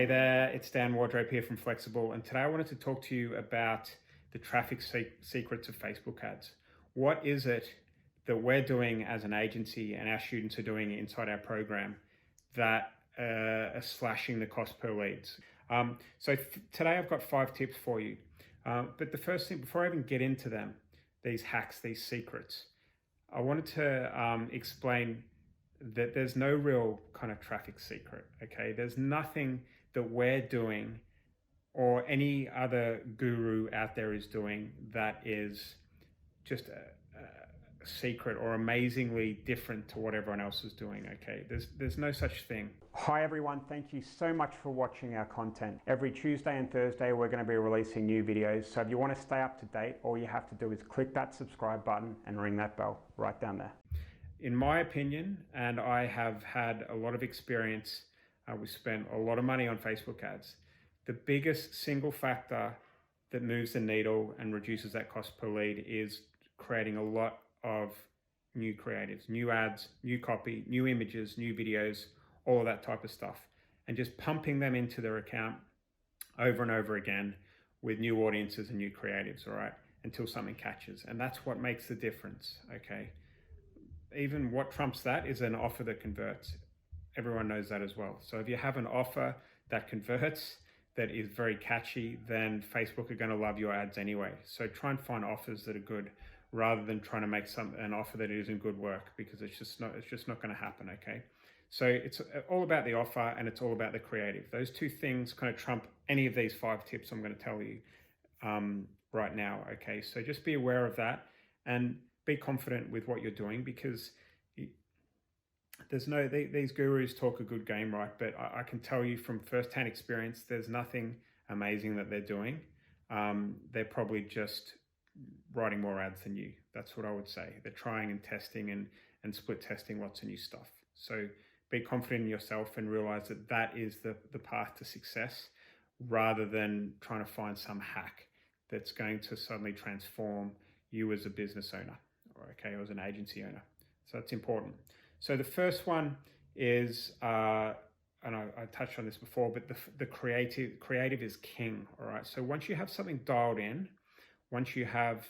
Hey there, it's Dan Wardrope here from Flexxable, and today I wanted to talk to you about the traffic secrets of Facebook ads. What is it that we're doing as an agency and our students are doing inside our program that are slashing the cost per leads? Today I've got 5 tips for you. But the first thing, before I even get into them, these hacks, these secrets, I wanted to explain that there's no real kind of traffic secret, okay? There's nothing that we're doing or any other guru out there is doing that is just a secret or amazingly different to what everyone else is doing, okay? There's no such thing. Hi everyone, thank you so much for watching our content. Every Tuesday and Thursday we're going to be releasing new videos, so if you want to stay up to date, all you have to do is click that subscribe button and ring that bell right down there. In my opinion, and I have had a lot of experience, we spent a lot of money on Facebook ads. The biggest single factor that moves the needle and reduces that cost per lead is creating a lot of new creatives, new ads, new copy, new images, new videos, all of that type of stuff, and just pumping them into their account over and over again with new audiences and new creatives, all right, until something catches. And that's what makes the difference, okay? Even what trumps that is an offer that converts. Everyone knows that as well. So if you have an offer that converts, that is very catchy, then Facebook are going to love your ads anyway. So try and find offers that are good rather than trying to make an offer that isn't good work, because it's just not going to happen, okay? So it's all about the offer and it's all about the creative. Those two things kind of trump any of these 5 tips I'm going to tell you right now, okay? So just be aware of that and be confident with what you're doing, because these gurus talk a good game, right? But I can tell you from firsthand experience, there's nothing amazing that they're doing. They're probably just writing more ads than you. That's what I would say. They're trying and testing and split testing lots of new stuff. So be confident in yourself and realize that that is the path to success, rather than trying to find some hack that's going to suddenly transform you as a business owner, or as an agency owner. So that's important. So the first one is, and I touched on this before, but the creative is king, all right? So once you have something dialed in, once you have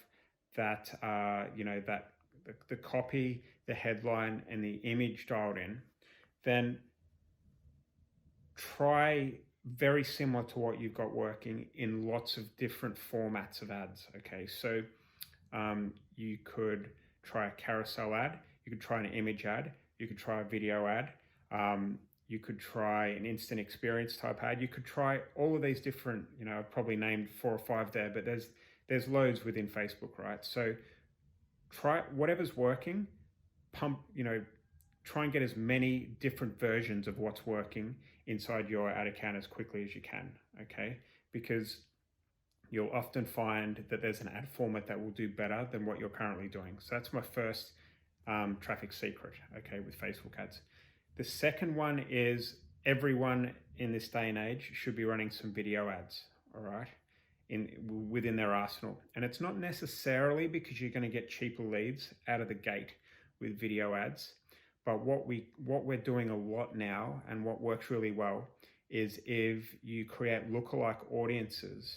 that, the copy, the headline, and the image dialed in, then try very similar to what you've got working in lots of different formats of ads, okay? So you could try a carousel ad, you could try an image ad, you could try a video ad, you could try an instant experience type ad, you could try all of these different, I've probably named 4 or 5 there, but there's loads within Facebook, right? So try whatever's working, try and get as many different versions of what's working inside your ad account as quickly as you can, okay? Because you'll often find that there's an ad format that will do better than what you're currently doing. So that's my first traffic secret, okay, with Facebook ads. The second one is everyone in this day and age should be running some video ads, all right, within their arsenal. And it's not necessarily because you're going to get cheaper leads out of the gate with video ads, but what we're doing a lot now and what works really well is if you create lookalike audiences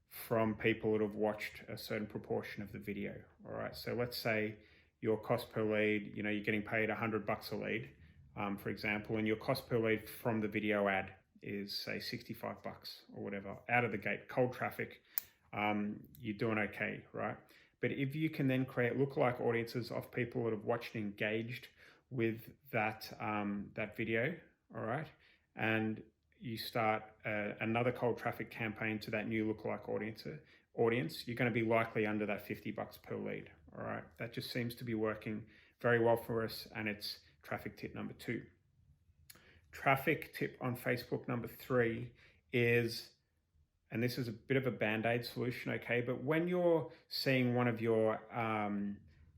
from people that have watched a certain proportion of the video, all right? So let's say your cost per lead, you're getting paid $100 a lead, for example, and your cost per lead from the video ad is say $65 or whatever, out of the gate, cold traffic, you're doing okay, right? But if you can then create lookalike audiences of people that have watched and engaged with that video, all right, and you start another cold traffic campaign to that new lookalike audience, you're going to be likely under that $50 per lead, all right? That just seems to be working very well for us, and it's traffic tip number 2. Traffic tip on Facebook number 3 is, and this is a bit of a BandAid solution, okay, but when you're seeing one of your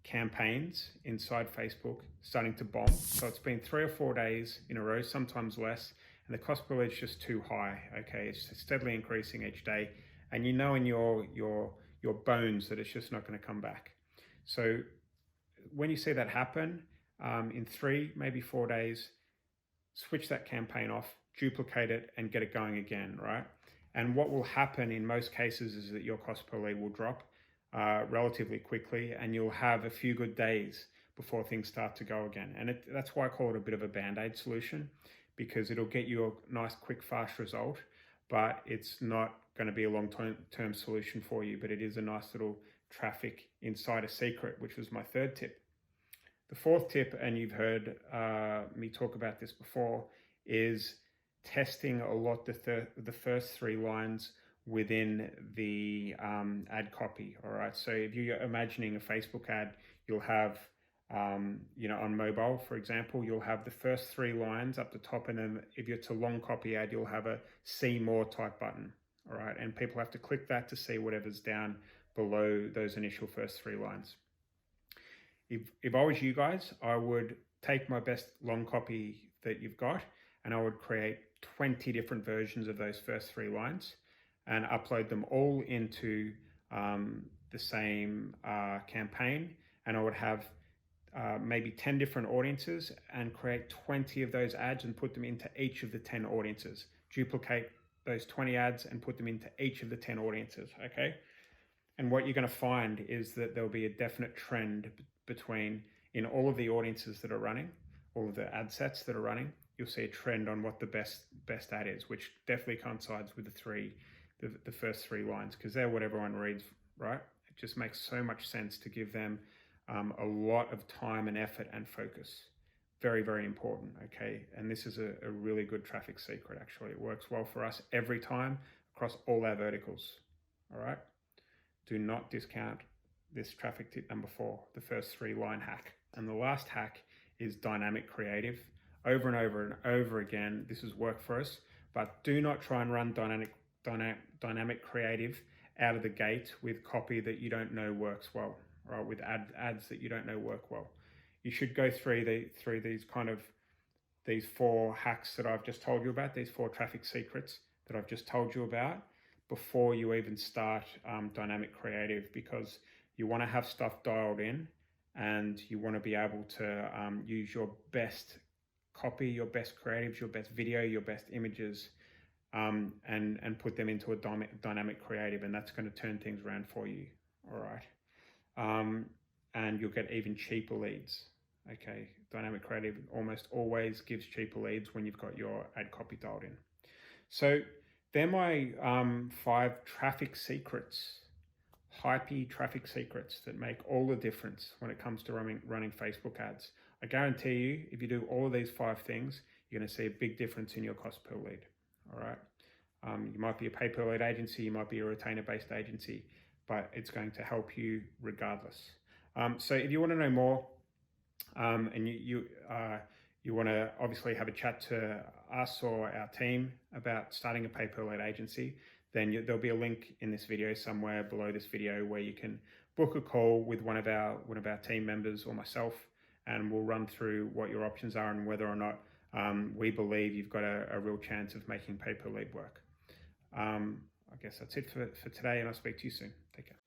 campaigns inside Facebook starting to bomb, so it's been 3 or 4 days in a row, sometimes less, and the cost per lead is just too high, okay? It's steadily increasing each day, and in your bones that it's just not going to come back. So when you see that happen, in 3, maybe 4 days, switch that campaign off, duplicate it, and get it going again, right? And what will happen in most cases is that your cost per lead will drop relatively quickly, and you'll have a few good days before things start to go again. And that's why I call it a bit of a band-aid solution, because it'll get you a nice, quick, fast result, but it's not going to be a long-term solution for you. But it is a nice little traffic insider secret, which was my third tip. The fourth tip, and you've heard me talk about this before, is testing a lot the first 3 lines within the ad copy. All right. So if you're imagining a Facebook ad, you'll have, on mobile, for example, you'll have the first 3 lines up the top, and then if it's a long copy ad, you'll have a see more type button. All right. And people have to click that to see whatever's down below those initial first 3 lines. If I was you guys, I would take my best long copy that you've got, and I would create 20 different versions of those first 3 lines and upload them all into the same campaign. And I would have maybe 10 different audiences and create 20 of those ads and put them into each of the 10 audiences. Duplicate those 20 ads and put them into each of the 10 audiences, okay? And what you're going to find is that there'll be a definite trend between, in all of the audiences that are running, all of the ad sets that are running, you'll see a trend on what the best ad is, which definitely coincides with the first 3 lines, because they're what everyone reads, right? It just makes so much sense to give them a lot of time and effort and focus. Very, very important, okay? And this is a really good traffic secret, actually. It works well for us every time across all our verticals, all right? Do not discount this traffic tip number 4, the first 3 line hack. And the last hack is dynamic creative. Over and over and over again, this has worked for us, but do not try and run dynamic creative out of the gate with copy that you don't know works well, right? With ads that you don't know work well. You should go through these 4 hacks that I've just told you about, these 4 traffic secrets that I've just told you about, before you even start dynamic creative, because you want to have stuff dialed in, and you want to be able to use your best copy, your best creatives, your best video, your best images, and put them into a dynamic creative, and that's going to turn things around for you. All right. And you'll get even cheaper leads. Okay. Dynamic creative almost always gives cheaper leads when you've got your ad copy dialed in. So they're my 5 traffic secrets, hypey traffic secrets that make all the difference when it comes to running Facebook ads. I guarantee you, if you do all of these 5 things, you're going to see a big difference in your cost per lead. All right. You might be a pay per lead agency, you might be a retainer-based agency, but it's going to help you regardless. So if you want to know more, and you want to obviously have a chat to us or our team about starting a pay per lead agency, then there'll be a link in this video somewhere below this video where you can book a call with one of our team members or myself, and we'll run through what your options are and whether or not we believe you've got a real chance of making pay per lead work. I guess that's it for today, and I'll speak to you soon. Take care.